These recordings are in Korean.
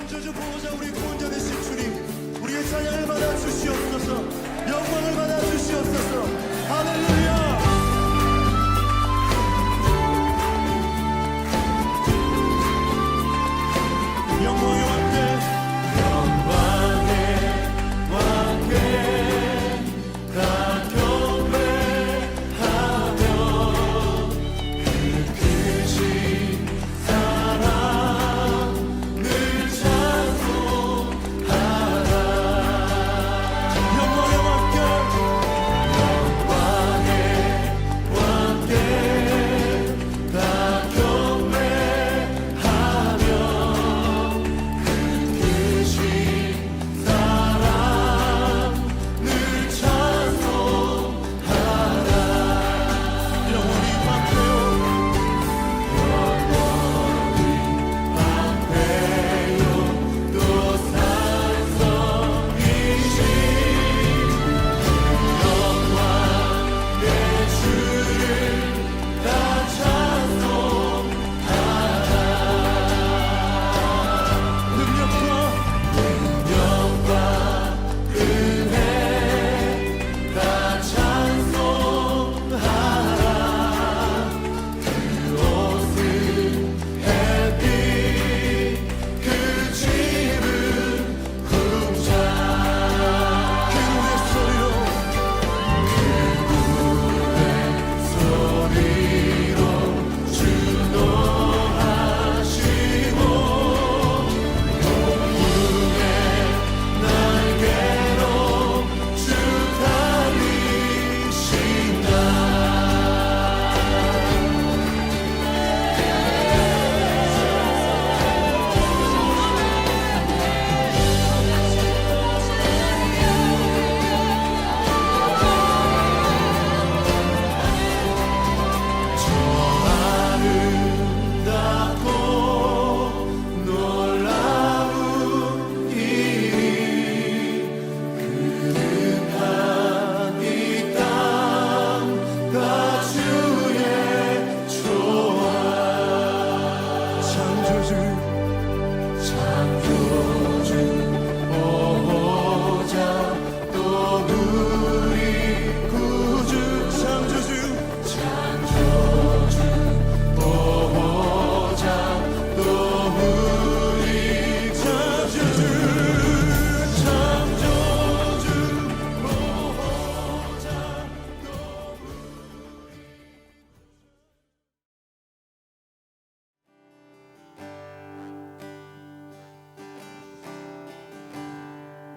창조주 보호자 우리 구원자 되신 주님, 우리의 찬양을 받아 주시옵소서. 영광을 받아 주시옵소서. 할렐루야. 영광의 왕께, 영광의 왕께 다 경배하며 그 크신 사랑을 찬송하라. 영광의 왕께, 영광의 왕께 다 경배하며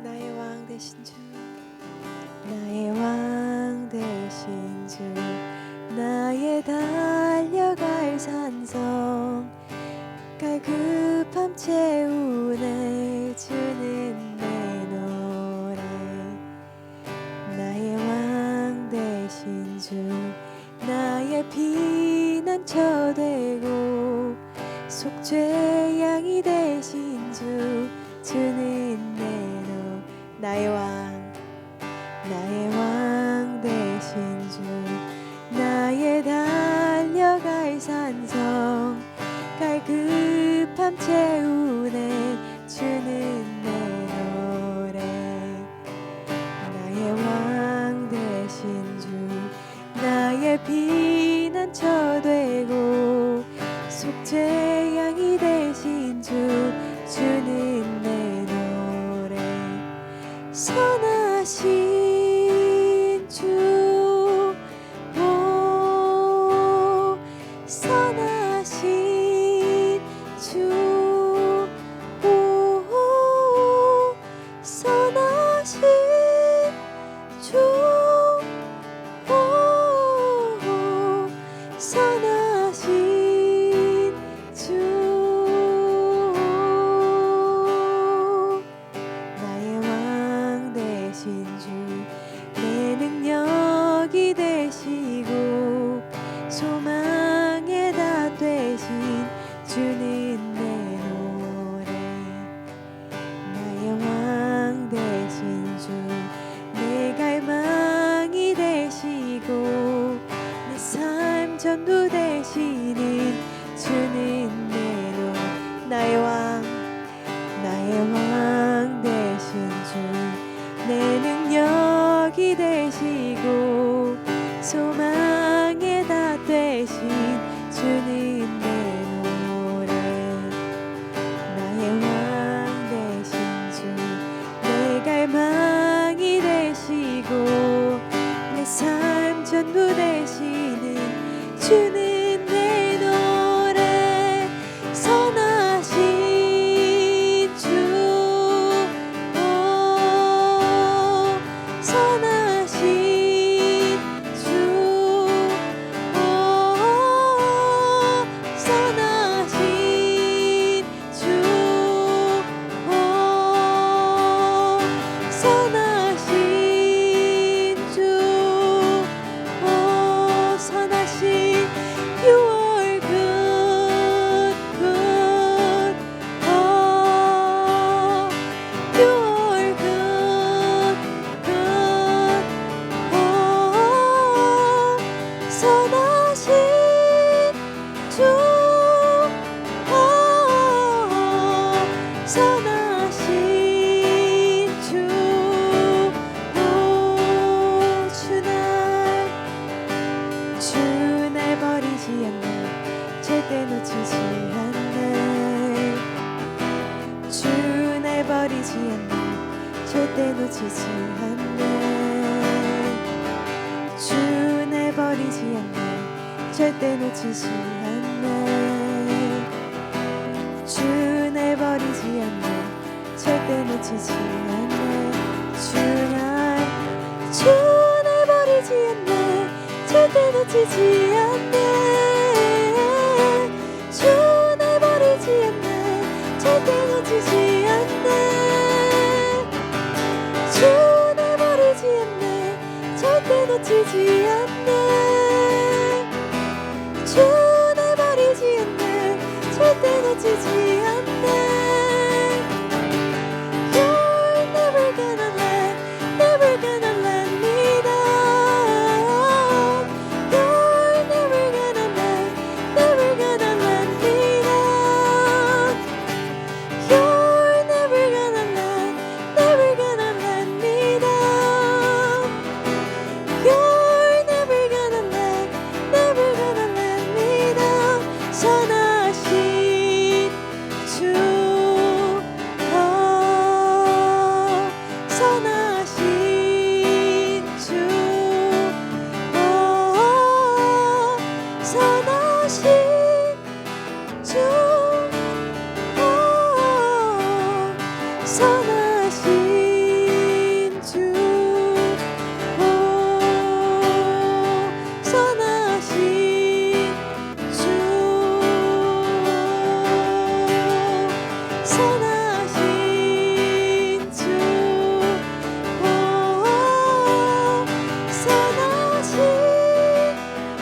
나의 왕 되신 주, 나의 왕 되신 주, 나의 달려갈 산성, 갈급함 채우네 주는 내 노래. 나의 왕 되신 주, 나의 피난처 되고 속죄양이 되신 주, 주는 내 나의 왕, 나의 왕 되신 주, 나의 달려갈 산성, 갈급함 채우네 주는 내 노래. 나의 왕 되신 주, 나의 피난처 되고 속죄양이 되신 주, 주는 내 선하신 주, 오, 선하신 주, 오, 선하신 주, 오, 선하신 주. 내 능력이 되시고 소망의 다 되신 주는 내 노래. 나의 왕 되신 주, 내 갈망이 되시고 내 삶 전부 되시는 주는 내 노래. 나의 왕, 나의 버리지 않네 절대 놓치지 않네 주 내버리지 않네 절대 놓치지 않네 주 내버리지 않네 절대 놓치지 않네 주 내버리지 않네 절대 놓치지 않네 주 내버리지 않네 절대 놓치지 않네 주 내버리지 않네 절대 놓치지 않네 주 내버리지 않네 절대 놓치지 않네 You're never gonna let me down You're never gonna let me down You're never gonna let me down You're never gonna let me down 선하신 주 선하신 주 선하신 주 선하신 주 선하신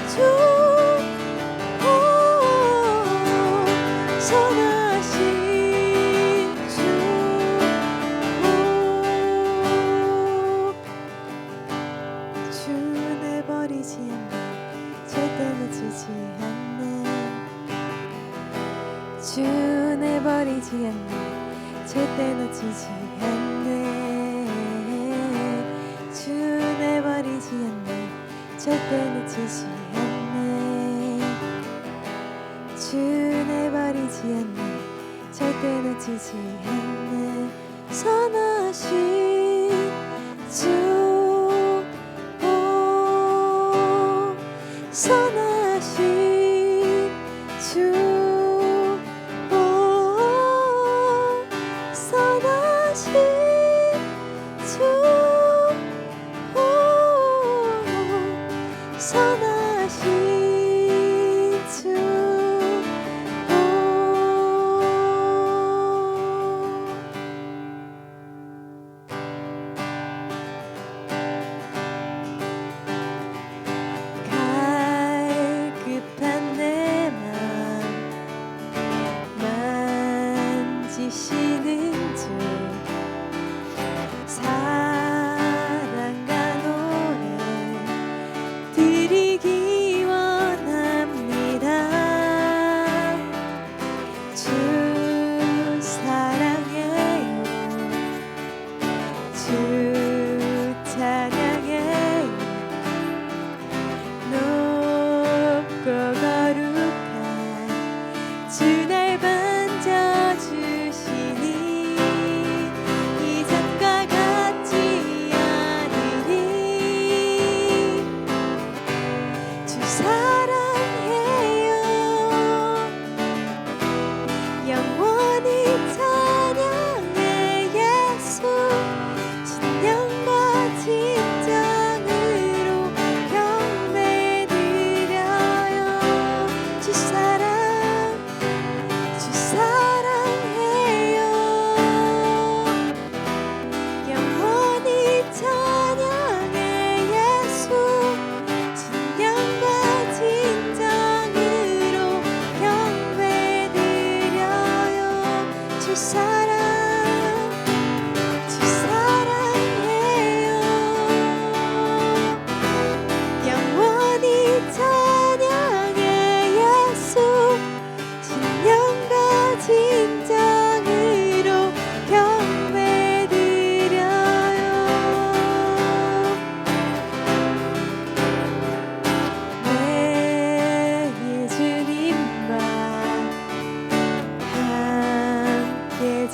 주 선하신 주 주 내버리지 않네 절대 놓치지 않네 주 내버리지 않네 절대 놓치지 않네 주 내버리지 않네 절대 놓치지 않네 주 내버리지 않네 절대 놓치지 않네 선하신 주 선하신 주 선하신 주 선하신 주 갈급한 내 맘 만지시는 주 사랑과 노래 드리기 원합니다 주 사랑해요 주 찬양해요 높고 거룩한 주 날 만져주시니 이전과 같지 않으니 주 사랑해요 영원히 찬양해 예수 신령과 진정으로 경배드려요 주 사랑해요 영원히 찬양해 예수 진정과 진정으로 경배드려요 주 사랑해요 영원히 찬양해 예수 신령과 진정으로 경배드려요 매일 주님과 함께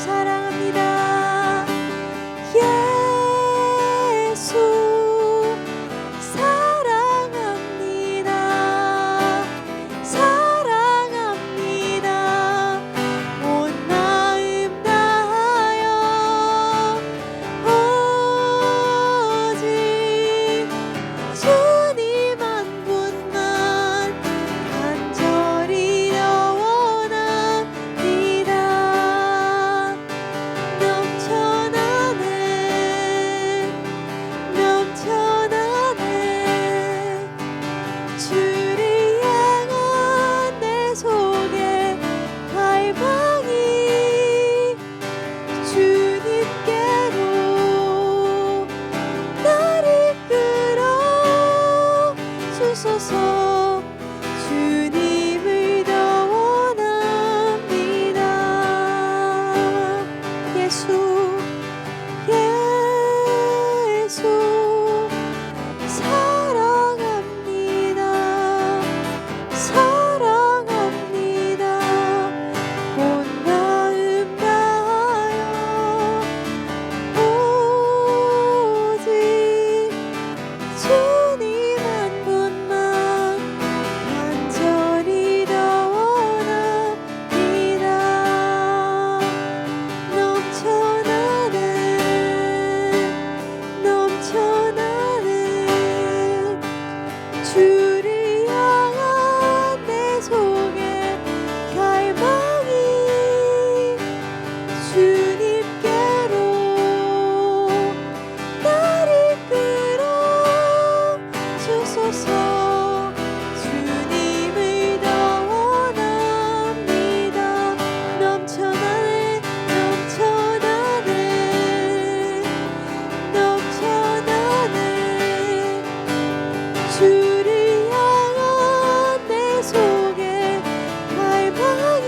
사랑합니다. 예수 사랑합니다. 사랑합니다. 온 마음 다하여 오직 주님 한 분만 간절히 원합니다. 넘쳐나네 주를 향한 내 속에 갈망이 주님께로 나를 끌어 주소서. 주님을 더 원합니다. 예수 예수 사랑합니다. 사랑합니다. 온 마음 다하여 오직 주님 한 분만 간절히 더 원합니다. 넘쳐나네 주를 향한 내 속에 갈망이 주님께로 나를 끌어 주소서. 주님을 더 원합니다. 넘쳐나네 주를 향한 내 속에 갈망이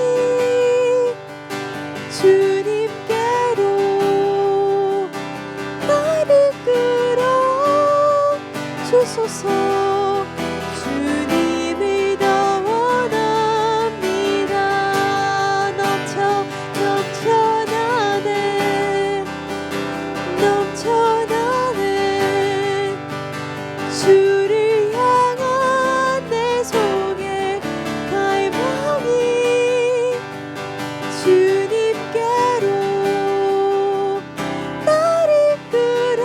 주님께로 나를 끌어 주소서. 주님을 더 원합니다. 넘쳐나네 주를 향한 내 속에 갈망이 주님께로 나를 끌어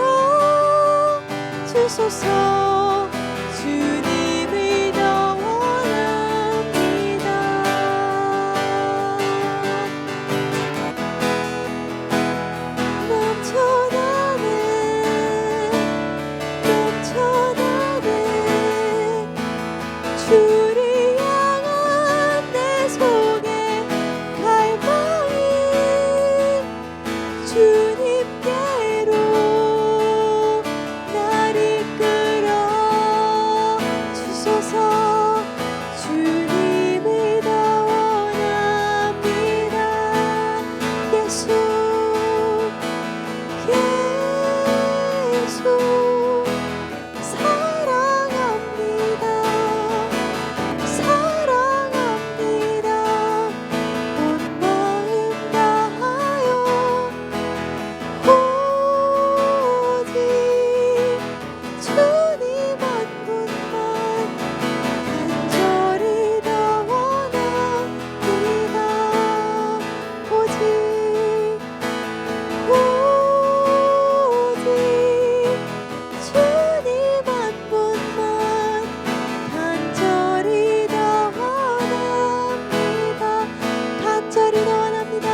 주소서. 주님을 더 원합니다. 넘쳐나네 주를 향한 내 속에 갈망이 주님께로 나를 끌어 주소서. 주님을 더 원합니다. 예수 사랑합니다. 온 마음 다하여 오직 주님 한 분만 간절히 더 원합니다. 오직 주님 한 분만 간절히 더 원합니다. 간절히 더 원합니다.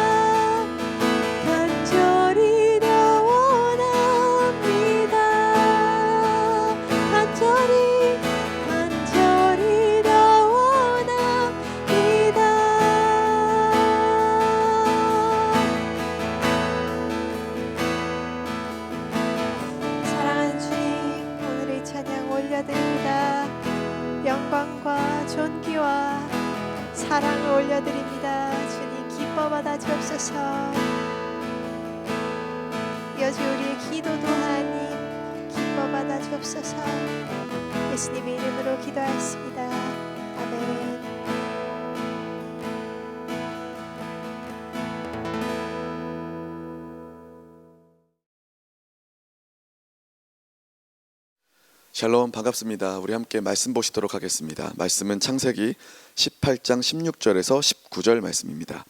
간절히 더 원합니다. 간절히 더 원합니다. 사랑하는 주님, 오늘의 찬양 올려드립니다. 영광과 존귀와 사랑을 올려드립니다. 주님 기뻐받아 주옵소서. 이어지 우리의 기도도 하나님 기뻐받아 주옵소서. 예수님의 이름으로 기도하였습니다. 아멘. 샬롬, 반갑습니다. 우리 함께 말씀 보시도록 하겠습니다. 말씀은 창세기 18장 16절에서 19절 말씀입니다.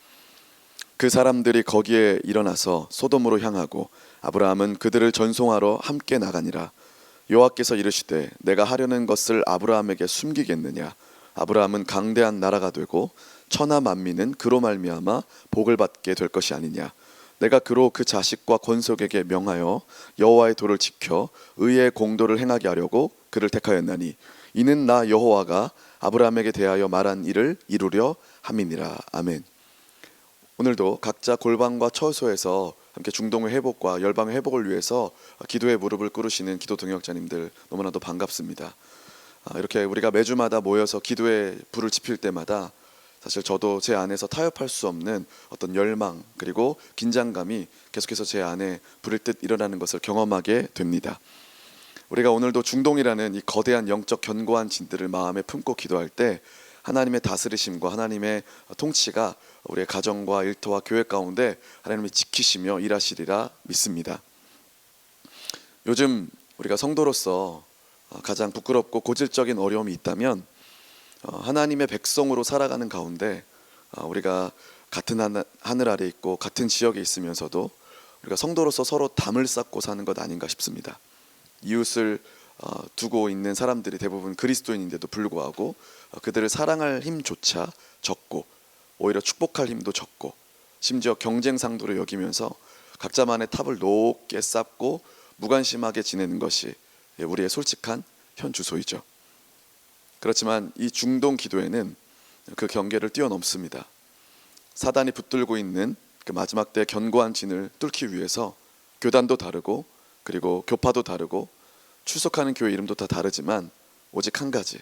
그 사람들이 거기에 일어나서 소돔으로 향하고 아브라함은 그들을 전송하러 함께 나가니라. 여호와께서 이르시되 내가 하려는 것을 아브라함에게 숨기겠느냐. 아브라함은 강대한 나라가 되고 천하 만민은 그로 말미암아 복을 받게 될 것이 아니냐. 내가 그로 그 자식과 권속에게 명하여 여호와의 도를 지켜 의의 공도를 행하게 하려고 그를 택하였나니 이는 나 여호와가 아브라함에게 대하여 말한 일을 이루려 함이니라. 아멘. 오늘도 각자 골방과 처소에서 함께 중동의 회복과 열방의 회복을 위해서 기도의 무릎을 꿇으시는 기도 동역자님들 너무나도 반갑습니다. 이렇게 우리가 매주마다 모여서 기도의 불을 지필 때마다 사실 저도 제 안에서 타협할 수 없는 어떤 열망 그리고 긴장감이 계속해서 제 안에 불일 듯 일어나는 것을 경험하게 됩니다. 우리가 오늘도 중동이라는 이 거대한 영적 견고한 진들을 마음에 품고 기도할 때 하나님의 다스리심과 하나님의 통치가 우리의 가정과 일터와 교회 가운데 하나님이 지키시며 일하시리라 믿습니다. 요즘 우리가 성도로서 가장 부끄럽고 고질적인 어려움이 있다면 하나님의 백성으로 살아가는 가운데 우리가 같은 하늘 아래 있고 같은 지역에 있으면서도 우리가 성도로서 서로 담을 쌓고 사는 것 아닌가 싶습니다. 이웃을 두고 있는 사람들이 대부분 그리스도인인데도 불구하고 그들을 사랑할 힘조차 적고 오히려 축복할 힘도 적고 심지어 경쟁 상도로 여기면서 각자만의 탑을 높게 쌓고 무관심하게 지내는 것이 우리의 솔직한 현 주소이죠. 그렇지만 이 중동 기도에는 그 경계를 뛰어넘습니다. 사단이 붙들고 있는 그 마지막 때의 견고한 진을 뚫기 위해서 교단도 다르고 그리고 교파도 다르고 출석하는 교회 이름도 다 다르지만 오직 한 가지,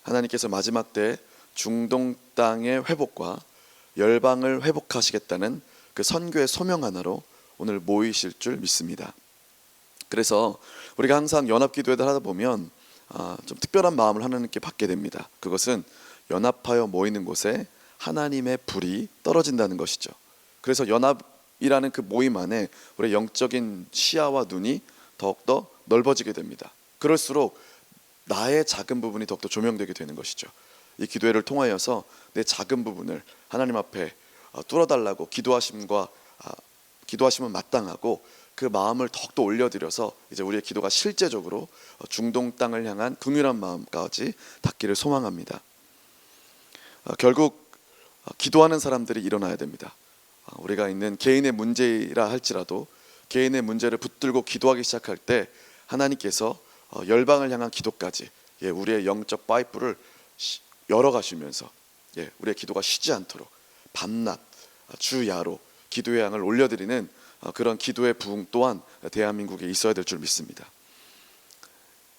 하나님께서 마지막 때 중동 땅의 회복과 열방을 회복하시겠다는 그 선교의 소명 하나로 오늘 모이실 줄 믿습니다. 그래서 우리가 항상 연합기도회를 하다 보면 좀 특별한 마음을 하나님께 받게 됩니다. 그것은 연합하여 모이는 곳에 하나님의 불이 떨어진다는 것이죠. 그래서 연합이라는 그 모임 안에 우리의 영적인 시야와 눈이 더욱더 넓어지게 됩니다. 그럴수록 나의 작은 부분이 더욱더 조명되게 되는 것이죠. 이 기도회를 통하여서 내 작은 부분을 하나님 앞에 뚫어달라고 기도하심은 마땅하고 그 마음을 더욱더 올려드려서 이제 우리의 기도가 실제적으로 중동 땅을 향한 긍휼한 마음까지 닿기를 소망합니다. 결국 기도하는 사람들이 일어나야 됩니다. 우리가 있는 개인의 문제라 할지라도 개인의 문제를 붙들고 기도하기 시작할 때 하나님께서 열방을 향한 기도까지 우리의 영적 파이프를 열어가시면서 우리의 기도가 쉬지 않도록 밤낮 주야로 기도의 양을 올려드리는 그런 기도의 부흥 또한 대한민국에 있어야 될 줄 믿습니다.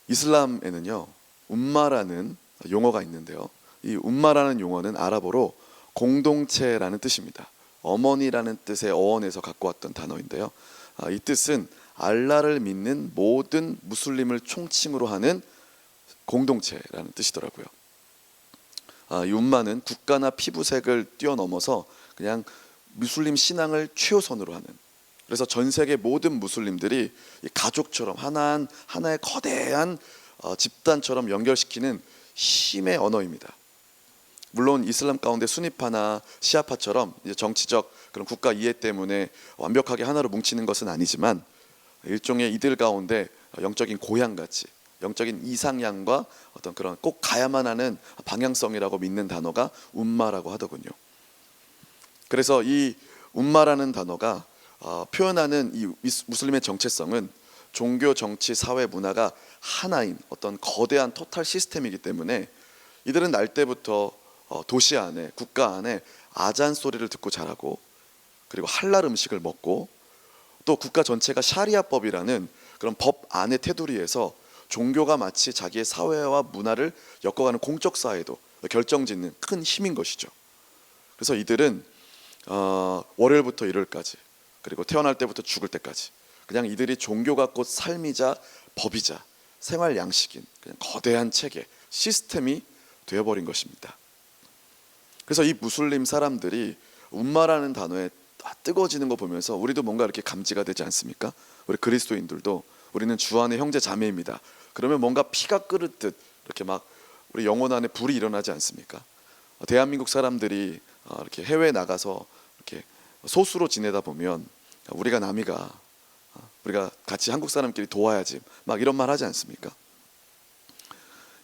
이슬람에는요 움마라는 용어가 있는데요, 이 움마라는 용어는 아랍어로 공동체라는 뜻입니다. 어머니라는 뜻의 어원에서 갖고 왔던 단어인데요, 이 뜻은 알라를 믿는 모든 무슬림을 총칭으로 하는 공동체라는 뜻이더라고요. 이 움마는 국가나 피부색을 뛰어넘어서 그냥 무슬림 신앙을 최우선으로 하는, 그래서 전 세계 모든 무슬림들이 가족처럼 하나의 거대한 집단처럼 연결시키는 힘의 언어입니다. 물론 이슬람 가운데 수니파나 시아파처럼 이제 정치적 그런 국가 이해 때문에 완벽하게 하나로 뭉치는 것은 아니지만 일종의 이들 가운데 영적인 고향같이 영적인 이상향과 어떤 그런 꼭 가야만 하는 방향성이라고 믿는 단어가 움마라고 하더군요. 그래서 이 움마라는 단어가 표현하는 이 무슬림의 정체성은 종교, 정치, 사회, 문화가 하나인 어떤 거대한 토탈 시스템이기 때문에 이들은 날 때부터 도시 안에, 국가 안에 아잔 소리를 듣고 자라고, 그리고 할랄 음식을 먹고, 또 국가 전체가 샤리아법이라는 그런 법 안의 테두리에서 종교가 마치 자기의 사회와 문화를 엮어가는 공적 사회도 결정짓는 큰 힘인 것이죠. 그래서 이들은 월요일부터 일요일까지, 그리고 태어날 때부터 죽을 때까지 그냥 이들이 종교가 곧 삶이자 법이자 생활 양식인 그냥 거대한 체계, 시스템이 되어버린 것입니다. 그래서 이 무슬림 사람들이 움마라는 단어에 뜨거워지는 거 보면서 우리도 뭔가 이렇게 감지가 되지 않습니까? 우리 그리스도인들도 우리는 주 안의 형제 자매입니다. 그러면 뭔가 피가 끓듯 이렇게 막 우리 영혼 안에 불이 일어나지 않습니까? 대한민국 사람들이 이렇게 해외에 나가서 이렇게 소수로 지내다 보면 우리가 남이가 우리가 같이 한국 사람끼리 도와야지 막 이런 말 하지 않습니까?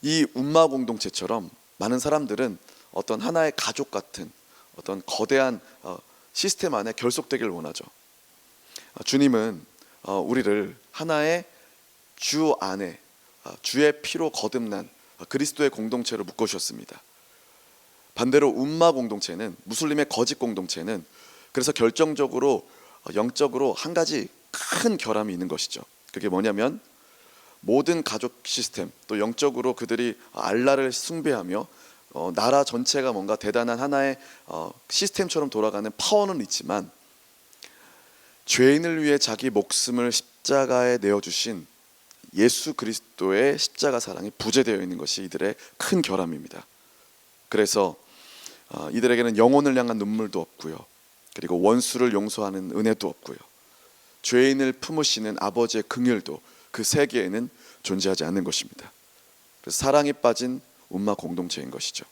이 운마 공동체처럼 많은 사람들은 어떤 하나의 가족 같은 어떤 거대한 시스템 안에 결속되기를 원하죠. 주님은 우리를 하나의 주 안에 주의 피로 거듭난 그리스도의 공동체로 묶어주셨습니다. 반대로 운마 공동체는, 무슬림의 거짓 공동체는 그래서 결정적으로 영적으로 한 가지 큰 결함이 있는 것이죠. 그게 뭐냐면 모든 가족 시스템, 또 영적으로 그들이 알라를 숭배하며 나라 전체가 뭔가 대단한 하나의 시스템처럼 돌아가는 파워는 있지만 죄인을 위해 자기 목숨을 십자가에 내어주신 예수 그리스도의 십자가 사랑이 부재되어 있는 것이 이들의 큰 결함입니다. 그래서 이들에게는 영혼을 향한 눈물도 없고요, 그리고 원수를 용서하는 은혜도 없고요, 죄인을 품으시는 아버지의 긍휼도 그 세계에는 존재하지 않는 것입니다. 그래서 사랑이 빠진 운마 공동체인 것이죠.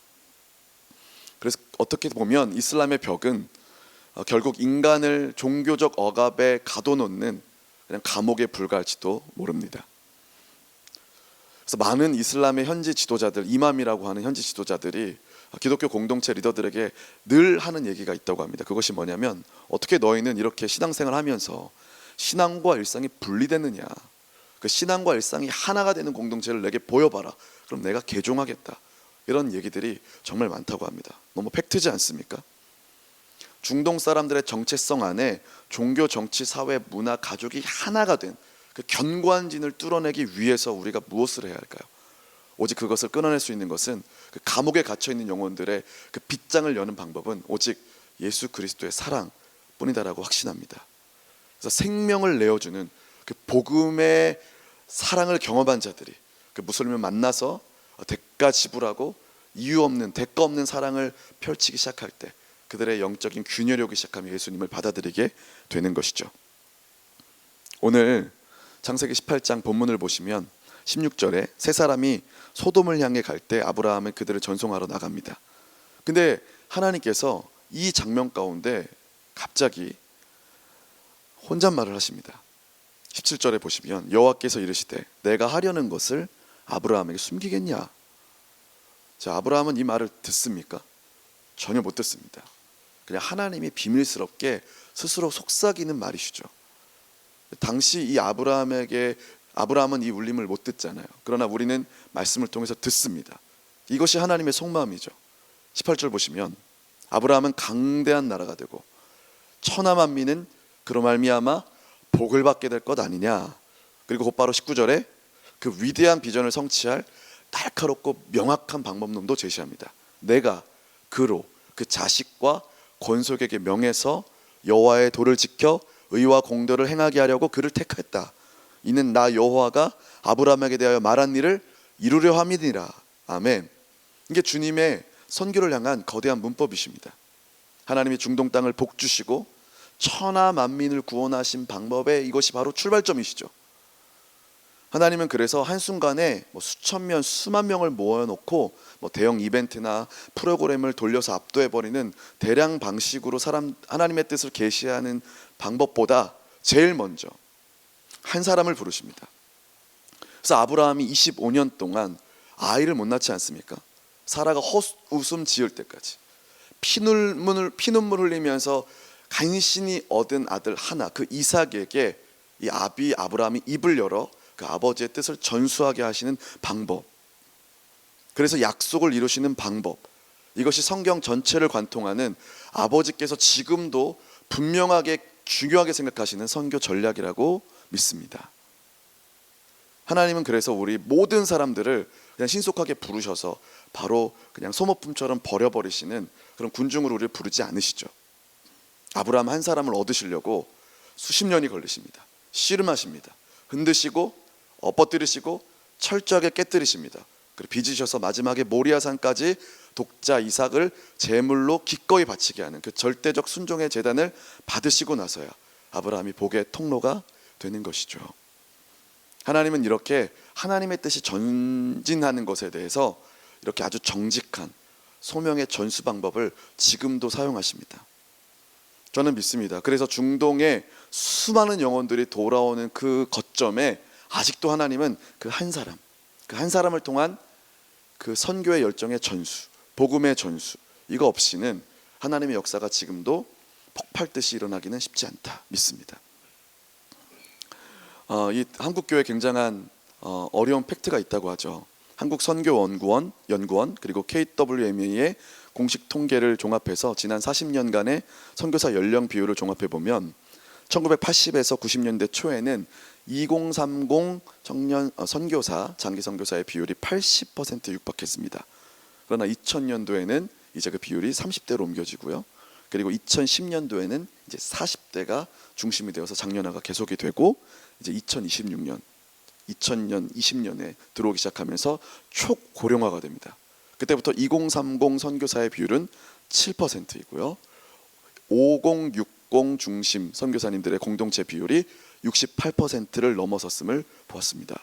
그래서 어떻게 보면 이슬람의 벽은 결국 인간을 종교적 억압에 가둬놓는 그냥 감옥에 불과할지도 모릅니다. 그래서 많은 이슬람의 현지 지도자들, 이맘이라고 하는 현지 지도자들이 기독교 공동체 리더들에게 늘 하는 얘기가 있다고 합니다. 그것이 뭐냐면, 어떻게 너희는 이렇게 신앙생활 하면서 신앙과 일상이 분리되느냐, 그 신앙과 일상이 하나가 되는 공동체를 내게 보여봐라, 그럼 내가 개종하겠다. 이런 얘기들이 정말 많다고 합니다. 너무 팩트지 않습니까? 중동 사람들의 정체성 안에 종교, 정치, 사회, 문화, 가족이 하나가 된 그 견고한 진을 뚫어내기 위해서 우리가 무엇을 해야 할까요? 오직 그것을 끊어낼 수 있는 것은, 그 감옥에 갇혀있는 영혼들의 그 빗장을 여는 방법은 오직 예수 그리스도의 사랑뿐이다라고 확신합니다. 그래서 생명을 내어주는 그 복음의 사랑을 경험한 자들이 그 무슬림을 만나서 대가 지불하고 이유 없는, 대가 없는 사랑을 펼치기 시작할 때 그들의 영적인 균열이 오기 시작하면 예수님을 받아들이게 되는 것이죠. 오늘 창세기 18장 본문을 보시면 16절에 세 사람이 소돔을 향해 갈 때 아브라함은 그들을 전송하러 나갑니다. 근데 하나님께서 이 장면 가운데 갑자기 혼잣말을 하십니다. 17절에 보시면 여호와께서 이르시되 내가 하려는 것을 아브라함에게 숨기겠냐? 자, 아브라함은 이 말을 듣습니까? 전혀 못 듣습니다. 그냥 하나님이 비밀스럽게 스스로 속삭이는 말이시죠. 당시 이 아브라함은 이 울림을 못 듣잖아요. 그러나 우리는 말씀을 통해서 듣습니다. 이것이 하나님의 속마음이죠. 18절 보시면 아브라함은 강대한 나라가 되고 천하 만민은 그로 말미암아 복을 받게 될 것 아니냐. 그리고 곧바로 19절에 그 위대한 비전을 성취할 날카롭고 명확한 방법론도 제시합니다. 내가 그로 그 자식과 권속에게 명해서 여호와의 도를 지켜 의와 공도를 행하게 하려고 그를 택했다. 이는 나 여호와가 아브라함에게 대하여 말한 일을 이루려 함이니라. 아멘. 이게 주님의 선교를 향한 거대한 문법이십니다. 하나님이 중동 땅을 복주시고 천하 만민을 구원하신 방법의 이것이 바로 출발점이시죠. 하나님은 그래서 한순간에 수천 명, 수만 명을 모아놓고 대형 이벤트나 프로그램을 돌려서 압도해버리는 대량 방식으로 하나님의 뜻을 계시하는 방법보다 제일 먼저 한 사람을 부르십니다. 그래서 아브라함이 25년 동안 아이를 못 낳지 않습니까? 사라가 헛웃음 지을 때까지 피눈물 흘리면서 간신히 얻은 아들 하나, 그 이삭에게 이 아브라함이 입을 열어 그 아버지의 뜻을 전수하게 하시는 방법, 그래서 약속을 이루시는 방법, 이것이 성경 전체를 관통하는 아버지께서 지금도 분명하게 중요하게 생각하시는 선교 전략이라고 믿습니다. 하나님은 그래서 우리 모든 사람들을 그냥 신속하게 부르셔서 바로 그냥 소모품처럼 버려버리시는 그런 군중으로 우리를 부르지 않으시죠. 아브라함 한 사람을 얻으시려고 수십 년이 걸리십니다. 씨름하십니다. 흔드시고 엎어뜨리시고 철저하게 깨뜨리십니다. 그리고 빚으셔서 마지막에 모리아산까지 독자 이삭을 제물로 기꺼이 바치게 하는 그 절대적 순종의 제단을 받으시고 나서야 아브라함이 복의 통로가 되는 것이죠. 하나님은 이렇게 하나님의 뜻이 전진하는 것에 대해서 이렇게 아주 정직한 소명의 전수 방법을 지금도 사용하십니다. 저는 믿습니다. 그래서 중동의 수많은 영혼들이 돌아오는 그 거점에 아직도 하나님은 그 한 사람을 통한 그 선교의 열정의 전수, 복음의 전수, 이거 없이는 하나님의 역사가 지금도 폭발듯이 일어나기는 쉽지 않다 믿습니다. 이 한국 교회에 굉장한 어려운 팩트가 있다고 하죠. 한국 선교연구원 그리고 KWMA의 공식 통계를 종합해서 지난 40년간의 선교사 연령 비율을 종합해 보면 1980에서 90년대 초에는 2030 청년 선교사 장기 선교사의 비율이 80%에 육박했습니다. 그러나 2000년도에는 이제 그 비율이 30대로 옮겨지고요. 그리고 2010년도에는 이제 40대가 중심이 되어서 장년화가 계속이 되고 이제 2020년 20년에 들어오기 시작하면서 초고령화가 됩니다. 그때부터 2030 선교사의 비율은 7%이고요. 5060 중심 선교사님들의 공동체 비율이 68%를 넘어섰음을 보았습니다.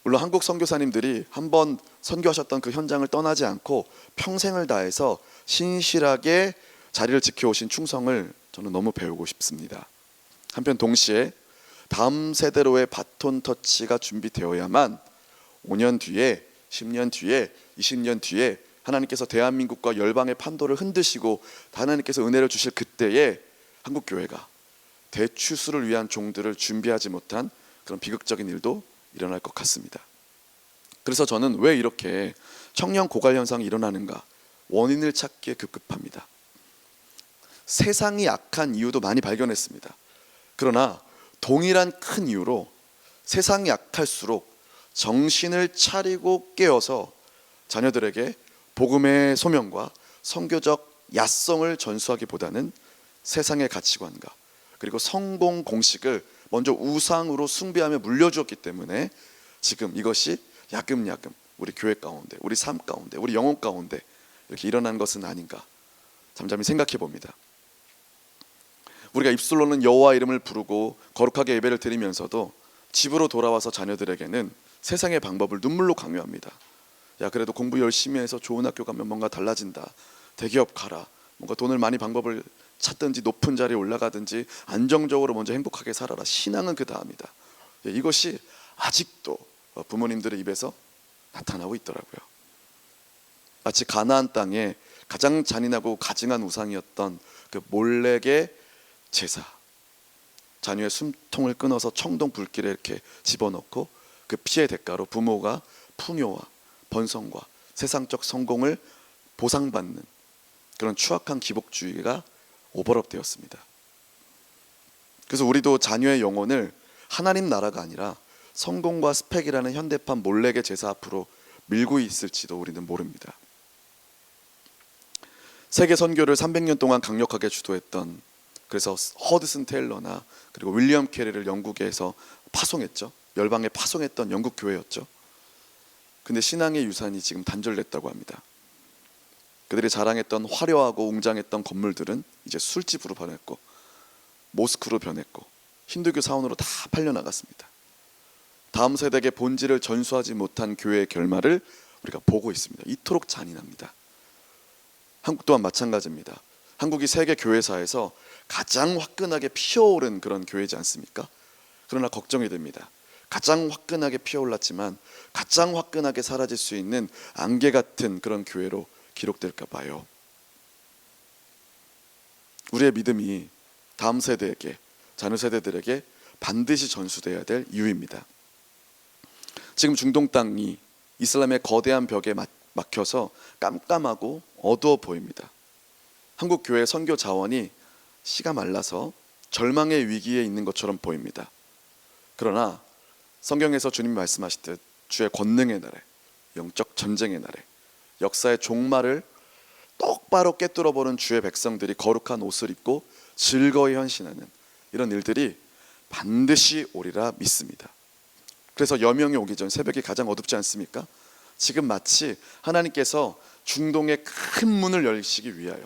물론 한국 선교사님들이 한번 선교하셨던 그 현장을 떠나지 않고 평생을 다해서 신실하게 자리를 지켜오신 충성을 저는 너무 배우고 싶습니다. 한편 동시에 다음 세대로의 바톤 터치가 준비되어야만 5년 뒤에 10년 뒤에 20년 뒤에 하나님께서 대한민국과 열방의 판도를 흔드시고 하나님께서 은혜를 주실 그때에 한국교회가 대추수를 위한 종들을 준비하지 못한 그런 비극적인 일도 일어날 것 같습니다. 그래서 저는 왜 이렇게 청년 고갈 현상이 일어나는가 원인을 찾기에 급급합니다. 세상이 악한 이유도 많이 발견했습니다. 그러나 동일한 큰 이유로 세상이 약할수록 정신을 차리고 깨어서 자녀들에게 복음의 소명과 선교적 야성을 전수하기보다는 세상의 가치관과 그리고 성공 공식을 먼저 우상으로 숭배하며 물려주었기 때문에 지금 이것이 야금야금 우리 교회 가운데, 우리 삶 가운데, 우리 영혼 가운데 이렇게 일어난 것은 아닌가 잠잠히 생각해 봅니다. 우리가 입술로는 여호와 이름을 부르고 거룩하게 예배를 드리면서도 집으로 돌아와서 자녀들에게는 세상의 방법을 눈물로 강요합니다. 야, 그래도 공부 열심히 해서 좋은 학교 가면 뭔가 달라진다. 대기업 가라. 뭔가 돈을 많이 방법을 찾든지 높은 자리에 올라가든지 안정적으로 먼저 행복하게 살아라. 신앙은 그 다음이다. 이것이 아직도 부모님들의 입에서 나타나고 있더라고요. 마치 가나안 땅에 가장 잔인하고 가증한 우상이었던 그 몰렉의 제사, 자녀의 숨통을 끊어서 청동 불길에 이렇게 집어넣고 그 피의 대가로 부모가 풍요와 번성과 세상적 성공을 보상받는 그런 추악한 기복주의가 오버랩 되었습니다. 그래서 우리도 자녀의 영혼을 하나님 나라가 아니라 성공과 스펙이라는 현대판 몰렉의 제사 앞으로 밀고 있을지도 우리는 모릅니다. 세계 선교를 300년 동안 강력하게 주도했던, 그래서 허드슨 테일러나 그리고 윌리엄 캐리를 영국에서 파송했죠. 열방에 파송했던 영국 교회였죠. 근데 신앙의 유산이 지금 단절됐다고 합니다. 그들이 자랑했던 화려하고 웅장했던 건물들은 이제 술집으로 변했고 모스크로 변했고 힌두교 사원으로 다 팔려나갔습니다. 다음 세대에게 본질을 전수하지 못한 교회의 결말을 우리가 보고 있습니다. 이토록 잔인합니다. 한국 또한 마찬가지입니다. 한국이 세계 교회사에서 가장 화끈하게 피어오른 그런 교회지 않습니까? 그러나 걱정이 됩니다. 가장 화끈하게 피어올랐지만 가장 화끈하게 사라질 수 있는 안개 같은 그런 교회로 기록될까 봐요. 우리의 믿음이 다음 세대에게, 자녀 세대들에게 반드시 전수돼야 될 이유입니다. 지금 중동 땅이 이슬람의 거대한 벽에 막혀서 깜깜하고 어두워 보입니다. 한국 교회 선교 자원이 씨가 말라서 절망의 위기에 있는 것처럼 보입니다. 그러나 성경에서 주님이 말씀하시듯 주의 권능의 날에, 영적 전쟁의 날에, 역사의 종말을 똑바로 꿰뚫어보는 주의 백성들이 거룩한 옷을 입고 즐거이 헌신하는 이런 일들이 반드시 오리라 믿습니다. 그래서 여명이 오기 전 새벽이 가장 어둡지 않습니까? 지금 마치 하나님께서 중동의 큰 문을 열시기 위하여,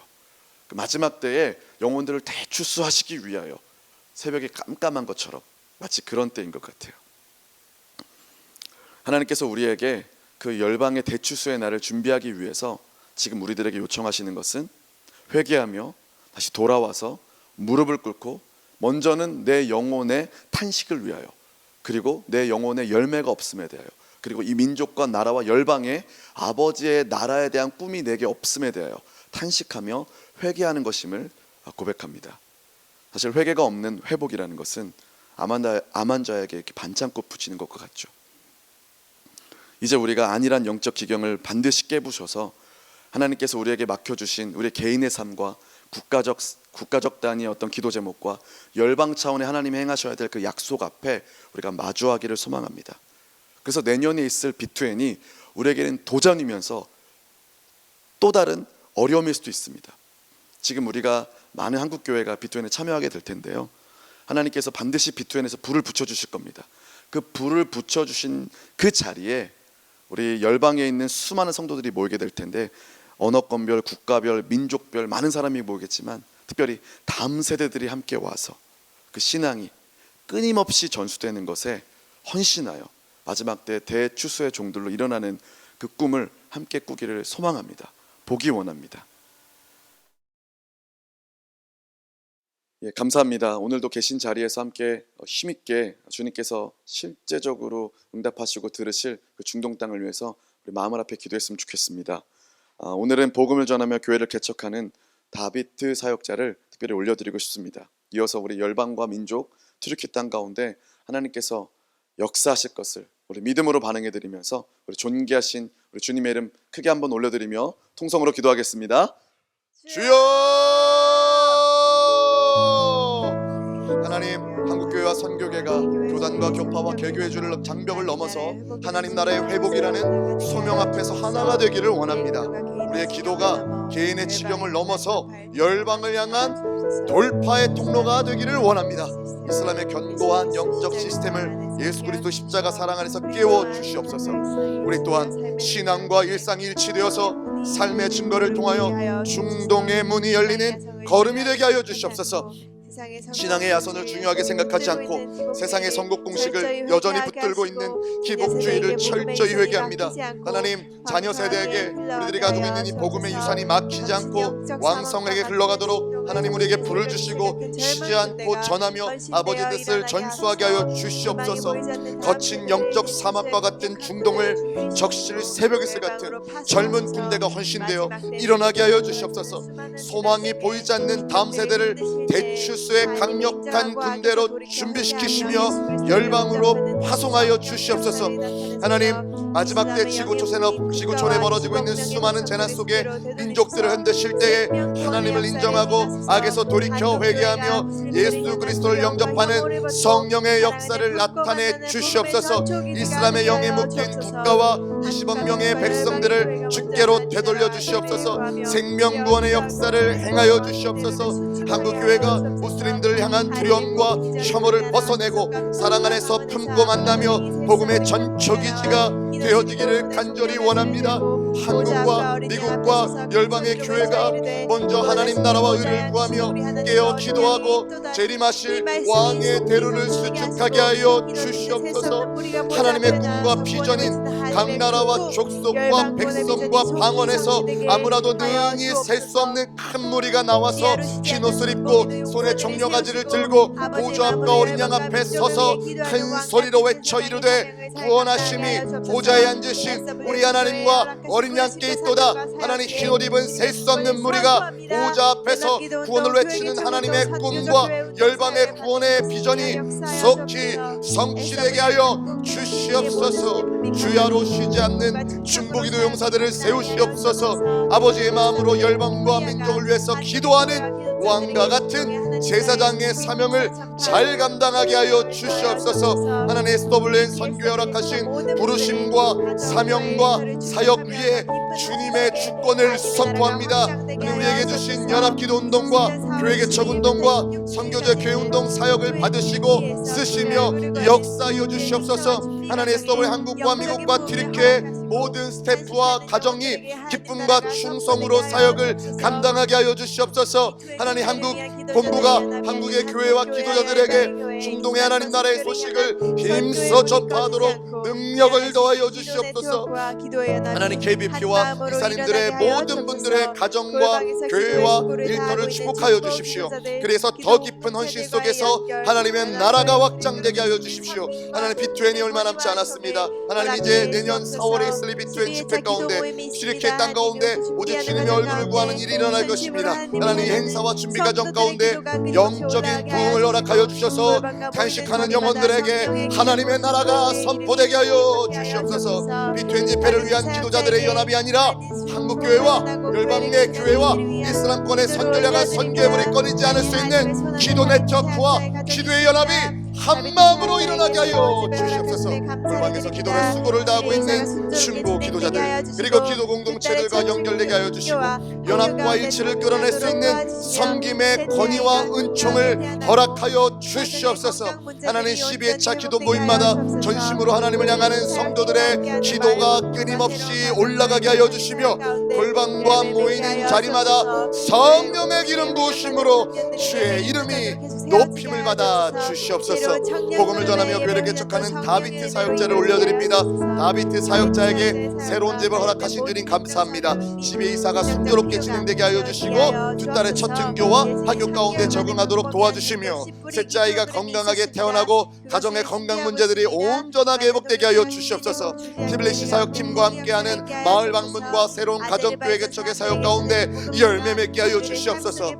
그 마지막 때에 영혼들을 대추수하시기 위하여 새벽이 깜깜한 것처럼 마치 그런 때인 것 같아요. 하나님께서 우리에게 그 열방의 대추수의 날을 준비하기 위해서 지금 우리들에게 요청하시는 것은 회개하며 다시 돌아와서 무릎을 꿇고 먼저는 내 영혼의 탄식을 위하여, 그리고 내 영혼의 열매가 없음에 대하여, 그리고 이 민족과 나라와 열방의 아버지의 나라에 대한 꿈이 내게 없음에 대하여 탄식하며 회개하는 것임을 고백합니다. 사실 회개가 없는 회복이라는 것은 암한 자에게 이렇게 반창고 붙이는 것과 같죠. 이제 우리가 안일한 영적 기경을 반드시 깨부셔서 하나님께서 우리에게 맡겨주신 우리 개인의 삶과 국가적 단위의 어떤 기도 제목과 열방 차원의 하나님이 행하셔야 될 그 약속 앞에 우리가 마주하기를 소망합니다. 그래서 내년에 있을 B2N이 우리에게는 도전이면서 또 다른 어려움일 수도 있습니다. 지금 우리가 많은 한국교회가 B2N에 참여하게 될 텐데요, 하나님께서 반드시 B2N에서 불을 붙여주실 겁니다. 그 불을 붙여주신 그 자리에 우리 열방에 있는 수많은 성도들이 모이게 될 텐데, 언어권별, 국가별, 민족별 많은 사람이 모이겠지만 특별히 다음 세대들이 함께 와서 그 신앙이 끊임없이 전수되는 것에 헌신하여 마지막 때 대추수의 종들로 일어나는 그 꿈을 함께 꾸기를 소망합니다. 보기 원합니다. 예, 감사합니다. 오늘도 계신 자리에서 함께 힘있게 주님께서 실제적으로 응답하시고 들으실 그 중동 땅을 위해서 우리 마음을 앞에 기도했으면 좋겠습니다. 오늘은 복음을 전하며 교회를 개척하는 다비트 사역자를 특별히 올려드리고 싶습니다. 이어서 우리 열방과 민족, 튀르키 땅 가운데 하나님께서 역사하실 것을 우리 믿음으로 반응해드리면서 우리 존귀하신 우리 주님의 이름 크게 한번 올려드리며 통성으로 기도하겠습니다. 주여! 하나님, 한국교회와 선교계가 교단과 교파와 개교의 줄을 장벽을 넘어서 하나님 나라의 회복이라는 소명 앞에서 하나가 되기를 원합니다. 우리의 기도가 개인의 지경을 넘어서 열방을 향한 돌파의 통로가 되기를 원합니다. 이슬람의 견고한 영적 시스템을 예수 그리스도 십자가 사랑 안에서 깨워 주시옵소서. 우리 또한 신앙과 일상이 일치되어서 삶의 증거를 통하여 중동의 문이 열리는 걸음이 되게 하여 주시옵소서. 신앙의 야선을 중요하게 생각하지 않고 세상의 선곡 공식을 여전히 붙들고 있는 기복주의를 철저히 회개합니다. 하나님, 자녀 세대에게 우리들이 가지고 있는 이 복음의 유산이 막히지 않고 왕성하게 흘러가도록 하나님 우리에게 불을 주시고 쉬지 않고 전하며 아버지 뜻을 전수하게 하여 주시옵소서. 거친 영적 사막과 같은 중동을 적실 새벽이슬 같은 젊은 군대가 헌신되어 일어나게 하여 주시옵소서. 소망이 보이지 않는 다음 세대를 대추수의 강력한 군대로 준비시키시며 열방으로 파송하여 주시옵소서. 하나님, 마지막 때 지구촌에 벌어지고 있는 수많은 재난 속에 민족들을 흔드실 때에 하나님을 인정하고 악에서 돌이켜 회개하며 예수 그리스도를 영접하는 성령의 역사를 나타내 주시옵소서. 이슬람의 영에 묶인 국가와 20억 명의 백성들을 주께로 되돌려 주시옵소서. 생명구원의 역사를 행하여 주시옵소서. 한국교회가 무슬림들을 향한 두려움과 혐오를 벗어내고 사랑 안에서 품고 만나며 복음의 전초기지가 되어지기를 간절히 원합니다. 한국과 미국과 열방의 교회가 먼저 하나님 나라와 의를 구하며 깨어 기도하고 재림하실 왕의 대로를 수축하게 하여 주시옵소서. 하나님의 꿈과 비전인 강나라와 족속과 백성과 방언에서 아무라도 능히 셀 수 없는 큰 무리가 나와서 흰 옷을 입고 손에 종려가지를 들고 보좌 앞과 어린 양 앞에 서서 큰 소리로 외쳐 이르되 구원하심이 보좌에 앉으신 우리 하나님과 어린 양께 있도다. 하나님, 흰 옷 입은 셀 수 없는 무리가 보좌 앞에서 구원을 외치는 하나님의 꿈과 열방의 구원의 비전이 속히 성취되게 하여 주시옵소서. 주야로 쉬지 않는 중보기도 용사들을 세우시옵소서. 아버지의 마음으로 열방과 민족을 위해서 기도하는 왕과 같은 제사장의 사명을 잘 감당하게 하여 주시옵소서. 하나님, SWN 선교에 허락하신 부르심과 사명과 사역 위에 주님의 주권을 선포합니다. 우리에게 주신 연합기도운동과 교회개척운동과 선교제 교회운동 사역을 받으시고 쓰시며 역사하여 주시옵소서. 하나님, SWN 한국과 미국과 튀르키예 모든 스태프와 가정이 기쁨과 충성으로 사역을 감당하게 하여 주시옵소서. 하나님, 한국 본부가 한국의 교회와 기도자들에게 중동의 하나님 나라의 소식을 힘써 전파하도록 능력을 더하여 주시옵소서. 하나님 KBP와 이사님들의 모든 분들의 가정과 교회와 일터를 축복하여 주십시오. 그래서 더 깊은 헌신 속에서 하나님의 나라가 확장되게 하여 주십시오. 하나님 B2N이 얼마 남지 않았습니다. 하나님 이제 내년 4월에 있을 B2N 집회 가운데 슈리케 땅 가운데 오직 주님의 얼굴을 구하는 일이 일어날 것입니다. 하나님 이 행사와 준비 과정 가운데 영적인 부흥을 허락하여 주셔서 탄식하는 영혼들에게 하나님의 나라가 선포되게 하여 주시옵소서. B2N 집회를 위한 기도자들의 연합이 아니라 한국교회와 열방의 교회와 이슬람권의 선교자가 선교회를 꺼내지 않을 수 있는 기도 네트워크와 기도의 연합이 한 마음으로 일어나게 하여 주시옵소서. 골방에서 기도를 수고를 다하고 있는 중고 기도자들 그리고 기도 공동체들과 연결되게 하여 주시고 연합과 일치를 끌어낼 수 있는 섬김의 권위와 은총을 허락하여 주시옵소서. 하나님 12회차 기도 모임마다 전심으로 하나님을 향하는 성도들의 기도가 끊임없이 올라가게 하여 주시며 골방과 모이는 자리마다 성령의 기름 부으심으로 주의 이름이 높임을 받아 주시옵소서. 복음을 전하며 교회를 개척하는 다비트 사역자를 올려드립니다. 다비트 사역자에게 새로운 집을 허락하신 주님 감사합니다. 집의 이사가 순조롭게 진행되게 하여 주시고 두 딸의 첫 등교와 학교 가운데 적응하도록 도와주시며 셋째 아이가 건강하게 태어나고 가정의 건강 문제들이 온전하게 회복되게 하여 주시옵소서. 티블리시 사역팀과 함께하는 마을 방문과 새로운 가정교회 개척의 사역 가운데 열매 맺게 하여 주시옵소서.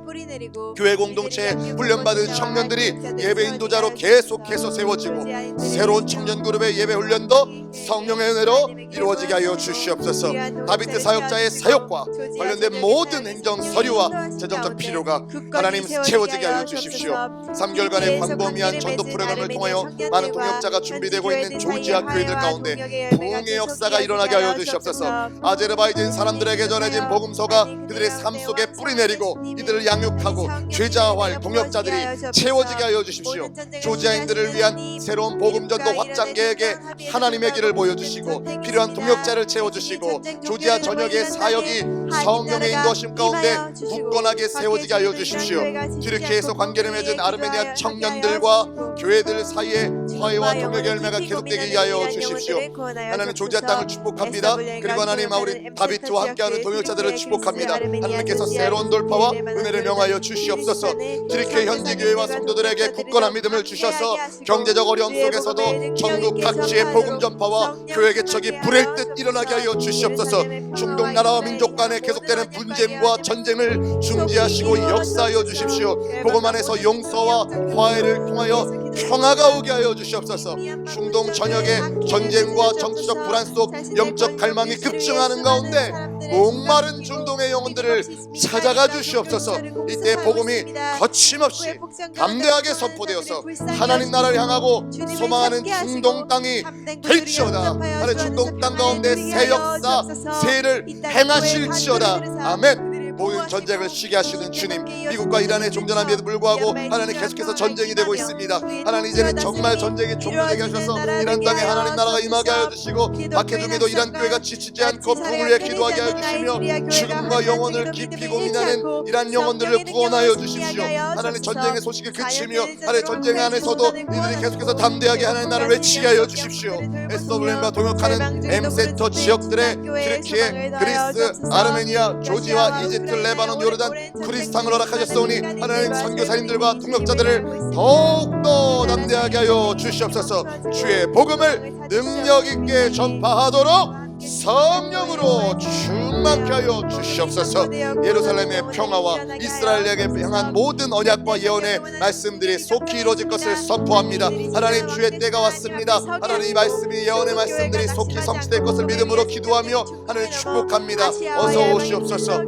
교회 공동체에 훈련받은 청년들이 예배 인도자로 계속해서 세워지고 새로운 청년 그룹의 예배 훈련도 성령의 은혜로 이루어지게 하여 주시옵소서. 다비트 사역자의 사역과 관련된 모든 행정 서류와 재정적 필요가 하나님 채워지게 하여 주십시오. 3개월간의 광범위한 전도 프로그램을 통하여 많은 동역자가 준비되고 있는 조지아 교회들 가운데 부흥의 역사가 일어나게 하여 주시옵소서. 아제르바이잔 사람들에게 전해진 복음서가 그들의 삶 속에 뿌리내리고 이들을 양육하고 죄자화할 동역자들이 채워지게 하여 주십시오. 조지아인들을 위한 새로운 복음전도 확장 계획에 하나님의 길을 보여주시고 필요한 동역자를 채워주시고 조지아 전역의 사역이 성령의 인도하심 가운데 굳건하게 세워지게 하여 주십시오. 튀르키예에서 관계를 맺은 아르메니아 청년들과 교회들 사이에 화해와 동역의 열매가 계속되게 하여 주십시오. 하나님 조지아 땅을 축복합니다. 그리고 하나님 우리 다비트와 함께하는 동역자들을 축복합니다. 하나님께서 새로운 돌파와 은혜를 명하여 주시옵소서. 튀르키예 현지 교회와 성도들에게 굳건한 믿음을 주셔서 경제적 어려움 속에서도 전국 각지의 복음 전파와 교회 개척이 불일 듯 일어나게 하여 주시옵소서. 중동 나라와 민족 간에 계속되는 분쟁과 전쟁을 중지하시고 역사하여 주십시오. 복음 안에서 용서와 화해를 통하여 평화가 오게 하여 주시옵소서. 중동 전역의 전쟁과 정치적 불안 속 영적 갈망이 급증하는 가운데 목마른 중동의 영혼들을 찾아가 주시옵소서. 이때 복음이 거침없이 담대하게 선포되어서 하나님 나라를 향하고 소망하는 중동 땅이 될지어다. 하나님 중동 땅 가운데 새 역사 새 일을 행하실지어다. 아멘. 모든 전쟁을 쉬게 하시는 주님, 미국과 이란의 종전함에도 불구하고 하나님 계속해서 전쟁이 되고 있습니다. 하나님 이제는 정말 전쟁이 종료되게 하셔서 이란 땅에 하나님 나라가 임하게 하여 주시고 박해중에도 이란 교회가 지치지 않고 부흥을 위해 기도하게 하여 주시며 죽음과 영혼을 깊이 고민하는 이란 영혼들을 구원하여 주십시오. 하나님 전쟁의 소식을 그치며 하나님 전쟁 안에서도 이들이 계속해서 담대하게 하나님 나라를 외치게 하여 주십시오. SWM과 동역하는 M센터 지역들의 튀르키예, 그리스, 아르메니아, 조지아, 이집트, 레바논, 요르단, 크리스탄을 허락하셨사오니 하나님 선교사님들과 동역자들을 더욱더 담대하게 하여 주시옵소서. 주의 복음을 능력 있게 전파하도록 성령으로 충만케 하여 주시옵소서. 예루살렘의 평화와 이스라엘에게 향한 모든 언약과 예언의 말씀들이 속히 이루어질 것을 선포합니다. 하나님 주의 때가 왔습니다. 하나님 이 말씀이 예언의 말씀들이 속히 성취될 것을 믿음으로 기도하며 하나님 축복합니다. 어서 오시옵소서.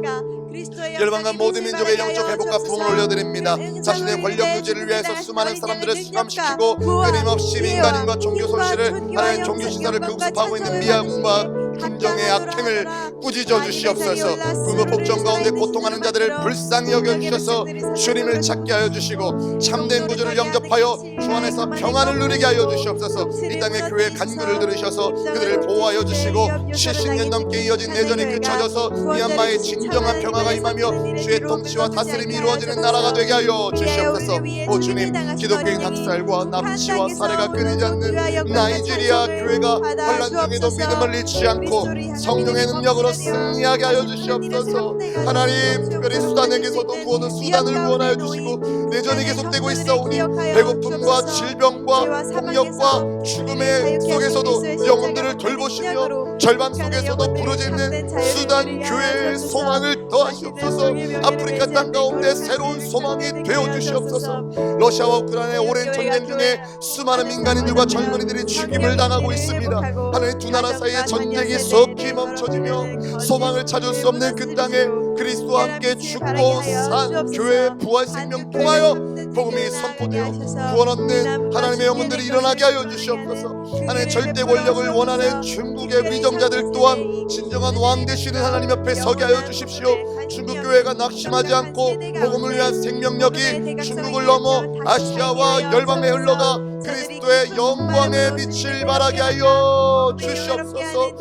열방과 모든 민족의 영적 회복과 부흥을 올려드립니다. 자신의 권력 유지를 위해서 수많은 사람들을 수감시키고 끊임없이 민간인과 종교 손실을 하나님 종교 시설을 교습하고 있는 미얀마 군정의 악행을 꾸짖어 주시옵소서. 굶어 복종 가운데 고통하는 자들을 불쌍히 여겨 주셔서 주님을 찾게 하여 주시고 참된 구주를 영접하여 주 안에서 평안을 누리게 하여 주시옵소서. 이 땅의 교회 간구를 들으셔서 그들을 보호하여 주시고 70년 넘게 이어진 내전이 그쳐져서 미얀마의 진정한 평화가 임하며 주의 통치와 다스림이 이루어지는 나라가 되게 하여 주시옵소서. 오 주님, 기독교인 학살과 납치와 살해가 끊이지 않는 나이지리아 교회가 혼란 중에도 믿음을 잃지 않고 성령의 능력으로 승리하게 하여 주시옵소서. 하나님, 특별히 수단에게서도 구원은 수단을 구원하여 주시고 내전이 계속되고 있사오니 배고픔과 질병과 폭력과 죽음의 속에서도 영혼들을 돌보시며 절망 속에서도 부르짖는 수단 교회의 소망을 더하시옵소서. 아프리카 땅 가운데 새로운 소망이 되어 주시옵소서. 러시아와 우크라이나의 오랜 전쟁 중에 수많은 민간인들과 젊은이들이 죽임을 당하고 있습니다. 하나님, 두 나라 사이의 전쟁이 속히 멈춰지며 소망을 찾을 수 없는 그 땅에 그리스도와 함께 죽고 산 교회의 부활 생명 통하여 복음이 선포되어 구원 얻는 하나님의 영혼들이 일어나게 하여 주시옵소서. 하나님, 절대 권력을 원하는 중국의 위정자들 또한 진정한 왕 되시는 하나님 옆에 서게 하여 주십시오. 중국 교회가 낙심하지 않고 복음을 위한 생명력이 중국을 넘어 아시아와 열방에 흘러가 그리스도의 영광의 빛을 발하게 하여 주시옵소서.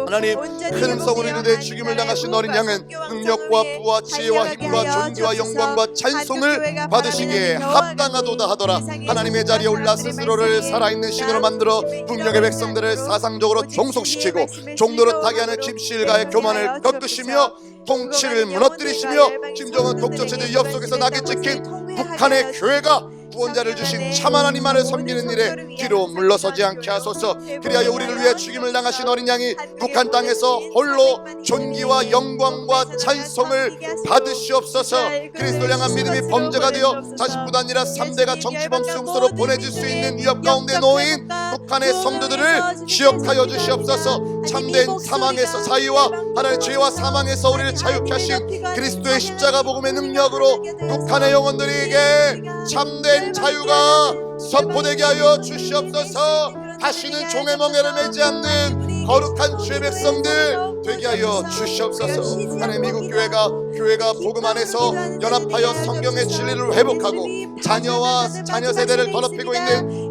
하나님, 큰 음성으로 이르되 죽임을 당하신 어린 양은 능력과 부와 지혜와 힘과 존귀와 영광과 찬송을 받으시기에 합당하도다 하더라. 하나님의 자리에 올라 스스로를 살아있는 신으로 만들어 북녘의 백성들을 사상적으로 종속시키고 종노릇 하게 하는 김실가의 교만을 꺾으시며 통치를 무너뜨리시며 김정은 독재체제 위협 속에서 낙에 찍힌 북한의 교회가 구원자를 주신 참 하나님만을 섬기는 일에 뒤로 물러서지 않게 하소서. 그리하여 우리를 위해 죽임을 당하신 어린 양이 북한 땅에서 홀로 존귀와 영광과 찬송을 받으시옵소서. 그리스도를 향한 믿음이 범죄가 되어 자식뿐 아니라 3대가 정치범 수용소로 보내질 수 있는 위협 가운데 놓인 북한의 성도들을 기억하여 주시옵소서. 참된 사망에서 자유와 하나님의 죄와 사망에서 우리를 자유케 하신 그리스도의 십자가 복음의 능력으로 북한의 영혼들에게 참된 자유가 선포되게 하여 주시옵소서. 다시는 종의 멍에를 매지 않는 거룩한 주의 백성들 되게 하여 주시옵소서. 하나님, 미국 교회가 복음 안에서 연합하여 성경의 진리를 회복하고 자녀 세대를 더럽히고 있는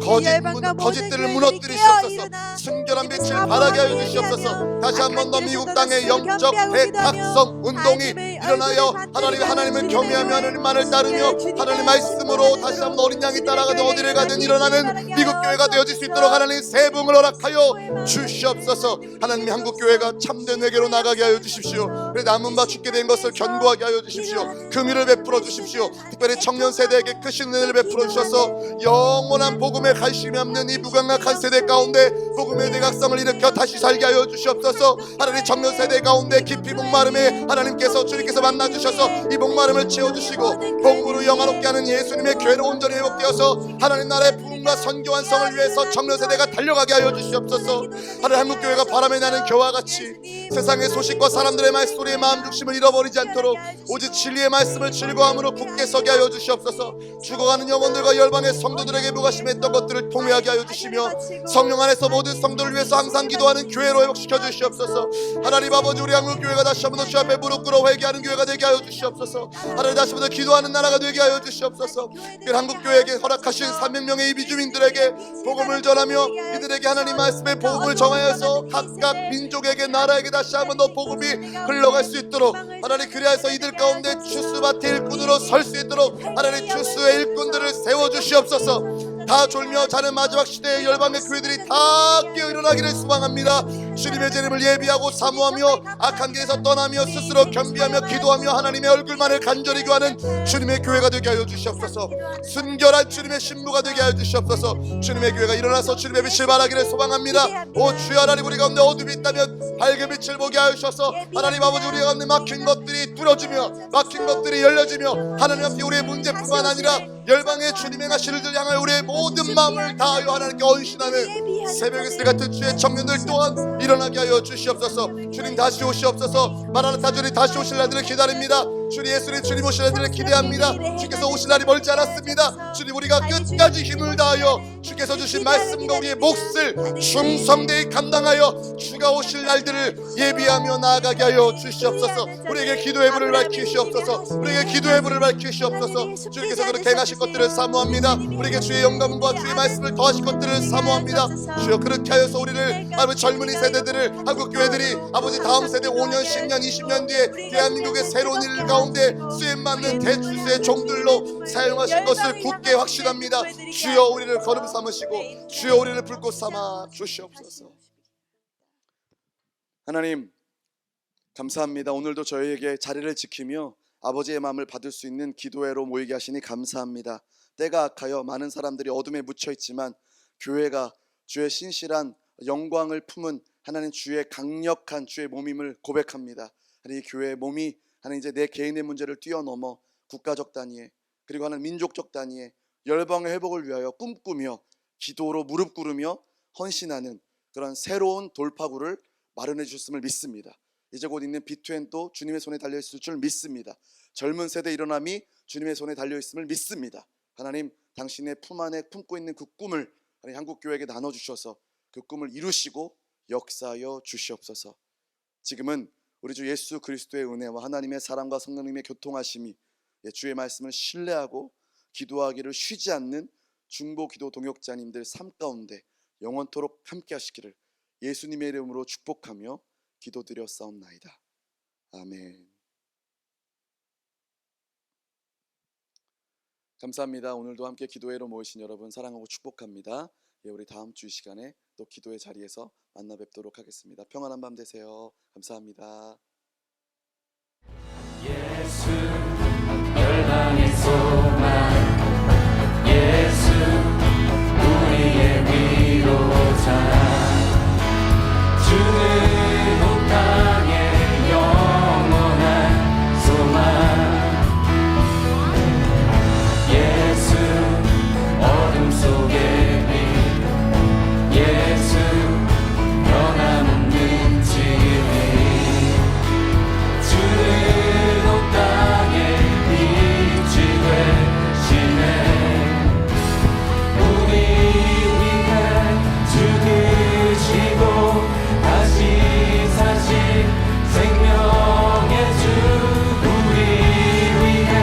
거짓들을 무너뜨리시옵소서. 순결한 빛을 발하게 하여 주시옵소서. 다시 한 번 더 미국 땅의 영적 대각성 운동이 일어나여 하나님을 경외하며 하나님만을 따르며 하나님 말씀으로 다시 한 번 어린 양이 따라가도 어디를 가든 일어나는 미국 교회가 되어질 수 있도록 하나님 새 부흥을 허락하여 주시옵소서. 하나님, 한국 교회가 참된 회개로 나가게 하여 주십시오. 그래 남은 바 죽게 된 것을 견고하게 하여 주십시오. 금의를 베풀어 주십시오. 특별히 청년 세대에게 크신 은혜를 베풀어 주셔서 영원한 복음에 관심이 없는 이 무감각한 세대 가운데 복음의 대각성을 일으켜 다시 살게 하여 주시옵소서. 하나님, 청년 세대 가운데 깊이 목마름에 하나님께서 주님께서 만나 주셔서 이 목마름을 채워주시고 복음으로 영화롭게 하는 예수님의 교회로 온전히 회복되어서 하나님 나라의 부흥과 선교 완성을 위해서 청년 세대가 달려가게 하여 주시옵소서. 하나님, 한국교회가 바람에 나는 겨와 같이 세상의 소식과 사람들의 말소리에 마음 중심을 잃어버리지 않도록 오직 진리의 말씀을 즐거움으로 굳게 서게 하여 주시옵소서. 죽어가는 영혼들과 열방의 성도들에게 무가심했던 것들을 통회하게 하여 주시며 성령 안에서 모든 성도를 위해서 항상 기도하는 교회로 회복시켜 주시옵소서. 하나님 아버지, 우리 한국교회가 다시 한번 주 앞에 무릎 꿇어 회개하는 교회가 되게 하여 주시옵소서. 하나님, 다시 한번 기도하는 나라가 되게 하여 주시옵소서. 한국교회에게 허락하신 300명의 이비주민들에게 복음을 전하며 이들에게 하나님 말씀의 복음을 정하여서 각각 민족에게 나라에게 다시 한번 더 복음이 흘러갈 수 있도록 하나님, 그리하여서 이들 가운데 추수밭의 일꾼으로 설 수 있도록 하나님 추수의 일꾼들을 세워주시옵소서. 다 졸며 자는 마지막 시대의 열방의 교회들이 다 깨어 일어나기를 소망합니다. 주님의 재림을 예비하고 사모하며 악한 길에서 떠나며 스스로 겸비하며 기도하며 하나님의 얼굴만을 간절히 구하는 주님의 교회가 되게 하여 주시옵소서. 순결한 주님의 신부가 되게 하여 주시옵소서. 주님의 교회가 일어나서 주님의 빛을 발하기를 소망합니다. 오 주여, 하나님, 우리 가운데 어둠이 있다면 밝은 빛을 보게 하여 주셔서 하나님 아버지, 우리 가운데 막힌 것들이 뚫어지며 막힌 것들이 열려지며 하나님 앞에 우리의 문제뿐만 아니라 열방의 주님의 행하시는 일 향하여 우리의 모든 마음을 다하여 하나님께 언신하는 새벽의 새 같은 주의 청년들 또한 일어나게 하여 주시옵소서. 주님 다시 오시옵소서. 마라나타 주님 다시 오실 날들을 기다립니다. 주님 예수님 주님 오실 날들을 기대합니다. 주께서 오실 날이 멀지 않았습니다. 주님, 우리가 끝까지 힘을 다하여 주께서 주신 말씀과 우리의 몫을 충성되이 감당하여 주가 오실 날들을 예비하며 나아가게 하여 주시옵소서. 우리에게 기도의 불을 밝히시옵소서. 우리에게 기도의 불을 밝히시옵소서. 주께서 그렇게 행하실 것들을 사모합니다. 우리에게 주의 영감과 주의 말씀을 더하실 것들을 사모합니다. 주여 그렇게 하여서 우리를 아버지 젊은이 세대들을 한국 교회들이 아버지 다음 세대 5년 10년 20년 뒤에 대한민국의 새로운 일 가운데 쓰임받는 대주수의 종들로 사용하실 것을 굳게 확신합니다. 주여 우리를 거듭 삼으시고 주여 우리를 불꽃 삼아 주시옵소서. 하나님 감사합니다. 오늘도 저희에게 자리를 지키며 아버지의 마음을 받을 수 있는 기도회로 모이게 하시니 감사합니다. 때가 악하여 많은 사람들이 어둠에 묻혀 있지만 교회가 주의 신실한 영광을 품은 하나님 주의 강력한 주의 몸임을 고백합니다. 하나님 이 교회의 몸이 하나님 이제 내 개인의 문제를 뛰어넘어 국가적 단위에 그리고 하나님 민족적 단위에 열방의 회복을 위하여 꿈꾸며 기도로 무릎 꿇으며 헌신하는 그런 새로운 돌파구를 마련해 주셨음을 믿습니다. 이제 곧 있는 B2N도 주님의 손에 달려있을 줄 믿습니다. 젊은 세대 일어남이 주님의 손에 달려있음을 믿습니다. 하나님 당신의 품 안에 품고 있는 그 꿈을 한국교회에게 나눠주셔서 그 꿈을 이루시고 역사하여 주시옵소서. 지금은 우리 주 예수 그리스도의 은혜와 하나님의 사랑과 성령님의 교통하심이 주의 말씀을 신뢰하고 기도하기를 쉬지 않는 중보기도 동역자님들 삶 가운데 영원토록 함께 하시기를 예수님의 이름으로 축복하며 기도드려 싸움나이다. 아멘. 감사합니다. 오늘도 함께 기도회로 모이신 여러분 사랑하고 축복합니다. 우리 다음 주 이 시간에 또 기도의 자리에서 만나 뵙도록 하겠습니다. 평안한 밤 되세요. 감사합니다. 예수 열방의 소망 예수 우리의 위로자 주는 온 땅의 영원한 소망 예수 어둠 속의 빛 예수 변함없는 진리 주는 온 땅의 빛이 되시네 우리 위해 죽으시고 다시 사신 생명의 주 우리 위해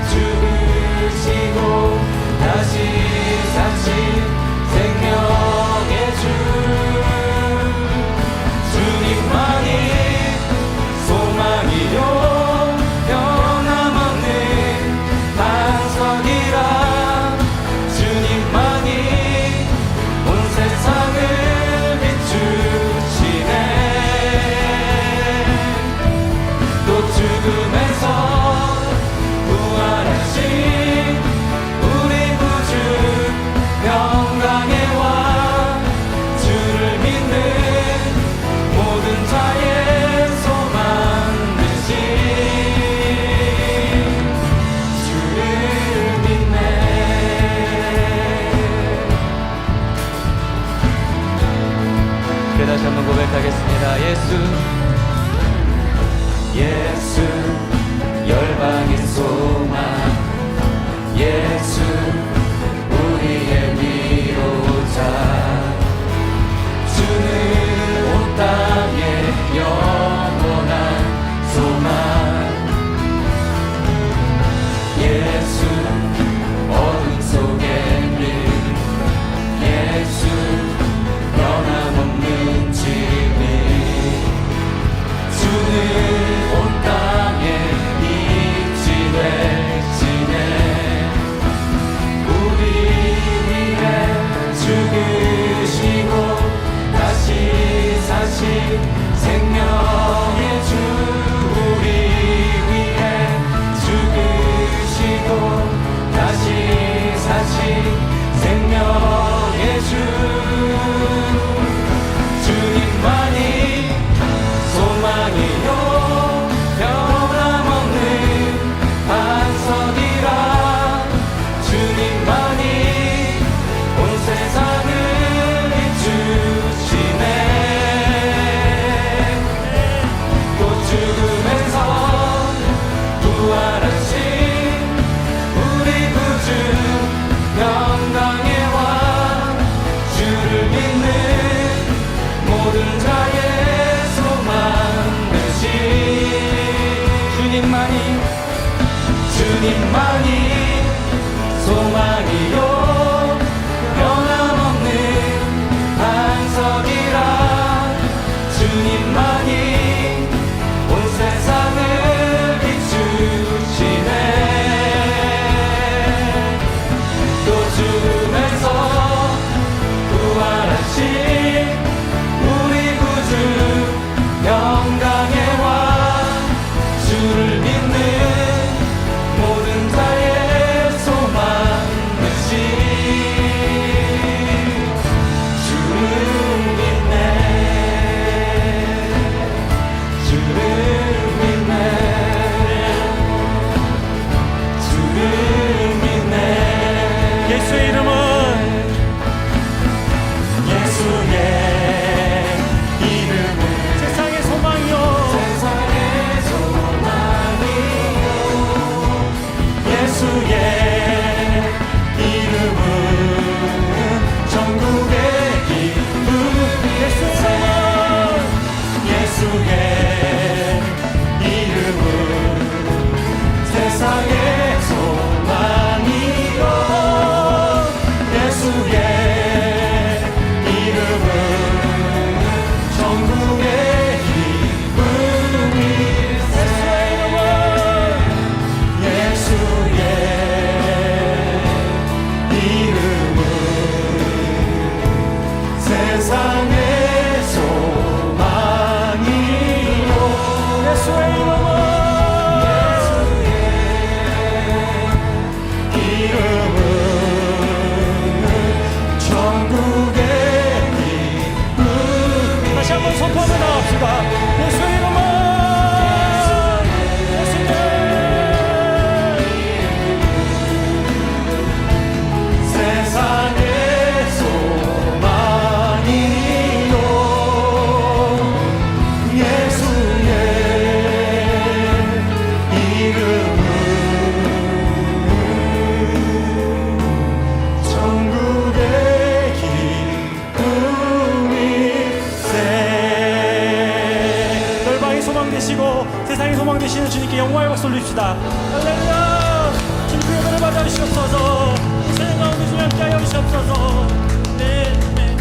죽으시고 다시 사신 생명의 주 주님만이 소망이요 변함없는 반석이라 주님만이 온 세상을 비추시네 또 죽음에서 부활하신 우리 구주 평강의 왕 주를 믿는 모든 자의 소망 되신 주를 믿네 다시 한번 고백하겠습니다. 예수 열방의 소망 예수 우리의 위로자 주는 온 땅의 영원한 소망 예수 어둠 속의 빛 예수 변함없는 진리 주는 온 땅의 빛이 되시네 우리 위해 죽으시고 다시 사신 생명의 주 우리 위해 죽으시고 다시 사신 생명의 주 주님만이 소망이요 변함없는 반석이라 주님만이 온 세상을 비추시네 또 죽음에서 부활하신 우리 구주 영광의 왕 세상의 소망이요 예수의 이름은 천국의 기쁨 다시 한번 선포하며 나갑시다. 예수의 이름은 예수님 세상의 소망이요 예수의 이름은 천국의 기쁨일세. 열방의 소망 되시고 세상의 소망 되시는 주님께 영광의 박수 올립시다. 할렐루야. 주님 그 예배를 받아주시옵소서. 세상 가운데 주님 함께하여 주시옵소서. 네, 네.